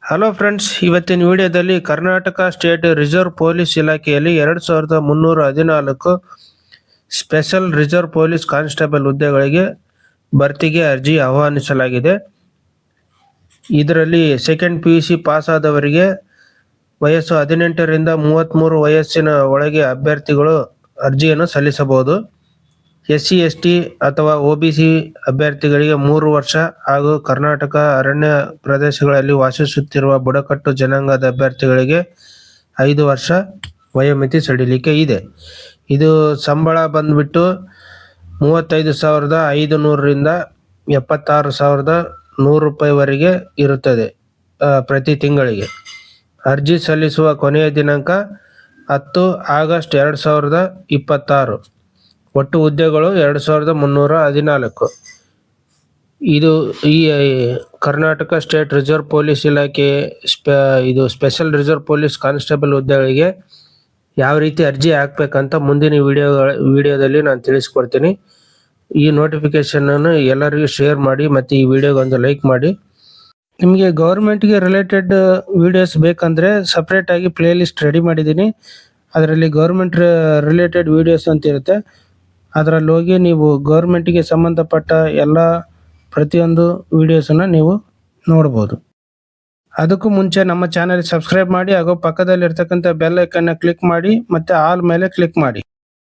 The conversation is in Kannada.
ಹಲೋ ಫ್ರೆಂಡ್ಸ್, ಇವತ್ತಿನ ವಿಡಿಯೋದಲ್ಲಿ ಕರ್ನಾಟಕ ಸ್ಟೇಟ್ ರಿಸರ್ವ್ ಪೊಲೀಸ್ ಇಲಾಖೆಯಲ್ಲಿ 2314 ಸ್ಪೆಷಲ್ ರಿಸರ್ವ್ ಪೊಲೀಸ್ ಕಾನ್ಸ್ಟೇಬಲ್ ಹುದ್ದೆಗಳಿಗೆ ಭರ್ತಿಗೆ ಅರ್ಜಿ ಆಹ್ವಾನಿಸಲಾಗಿದೆ. ಇದರಲ್ಲಿ ಸೆಕೆಂಡ್ PUC ಪಾಸ್ ಆದವರಿಗೆ ವಯಸ್ಸು 18 ರಿಂದ 33 ವಯಸ್ಸಿನ ಒಳಗೆ ಅಭ್ಯರ್ಥಿಗಳು ಅರ್ಜಿಯನ್ನು ಸಲ್ಲಿಸಬಹುದು. SC ST ಅಥವಾ OBC ಅಭ್ಯರ್ಥಿಗಳಿಗೆ 3 ವರ್ಷ ಹಾಗೂ ಕರ್ನಾಟಕ ಅರಣ್ಯ ಪ್ರದೇಶಗಳಲ್ಲಿ ವಾಸಿಸುತ್ತಿರುವ ಬುಡಕಟ್ಟು ಜನಾಂಗದ ಅಭ್ಯರ್ಥಿಗಳಿಗೆ 5 ವರ್ಷ ವಯೋಮಿತಿ ಸಡಿಲಿಕೆ ಇದೆ. ಇದು ಸಂಬಳ ಬಂದ್ಬಿಟ್ಟು 35,500 ರಿಂದ 76,100 ರೂಪಾಯಿವರೆಗೆ ಇರುತ್ತದೆ ಪ್ರತಿ ತಿಂಗಳಿಗೆ. ಅರ್ಜಿ ಸಲ್ಲಿಸುವ ಕೊನೆಯ ದಿನಾಂಕ 10 ಆಗಸ್ಟ್ 2026. ಒಟ್ಟು ಹುದ್ದೆಗಳು 2314. ಈ ಕರ್ನಾಟಕ ಸ್ಟೇಟ್ ರಿಸರ್ವ್ ಪೊಲೀಸ್ ಇಲಾಖೆ ಇದು ಸ್ಪೆಷಲ್ ರಿಸರ್ವ್ ಪೊಲೀಸ್ ಕಾನ್ಸ್ಟೇಬಲ್ ಹುದ್ದೆಗಳಿಗೆ ಯಾವ ರೀತಿ ಅರ್ಜಿ ಹಾಕ್ಬೇಕಂತ ಮುಂದಿನ ವಿಡಿಯೋದಲ್ಲಿ ನಾನು ತಿಳಿಸ್ಕೊಡ್ತೀನಿ. ಈ ನೋಟಿಫಿಕೇಶನ್ ಅನ್ನು ಎಲ್ಲರಿಗೂ ಶೇರ್ ಮಾಡಿ ಮತ್ತು ಈ ವಿಡಿಯೋಗೆ ಒಂದು ಲೈಕ್ ಮಾಡಿ. ನಿಮಗೆ ಗೌರ್ಮೆಂಟ್ಗೆ ರಿಲೇಟೆಡ್ ವಿಡಿಯೋಸ್ ಬೇಕಂದ್ರೆ ಸಪ್ರೇಟ್ ಆಗಿ ಪ್ಲೇ ಲಿಸ್ಟ್ ರೆಡಿ ಮಾಡಿದ್ದೀನಿ. ಅದರಲ್ಲಿ ಗೌರ್ಮೆಂಟ್ ರಿಲೇಟೆಡ್ ವಿಡಿಯೋಸ್ ಅಂತ ಇರುತ್ತೆ. ಅದರಲ್ಲಿ ಹೋಗಿ ನೀವು ಗೌರ್ಮೆಂಟಿಗೆ ಸಂಬಂಧಪಟ್ಟ ಎಲ್ಲ ಪ್ರತಿಯೊಂದು ವಿಡಿಯೋಸನ್ನು ನೀವು ನೋಡ್ಬೋದು. ಅದಕ್ಕೂ ಮುಂಚೆ ನಮ್ಮ ಚಾನೆಲ್ ಸಬ್ಸ್ಕ್ರೈಬ್ ಮಾಡಿ ಹಾಗೂ ಪಕ್ಕದಲ್ಲಿರ್ತಕ್ಕಂಥ ಬೆಲ್ ಐಕನ್ನ ಕ್ಲಿಕ್ ಮಾಡಿ ಮತ್ತು ಆಲ್ ಮೇಲೆ ಕ್ಲಿಕ್ ಮಾಡಿ.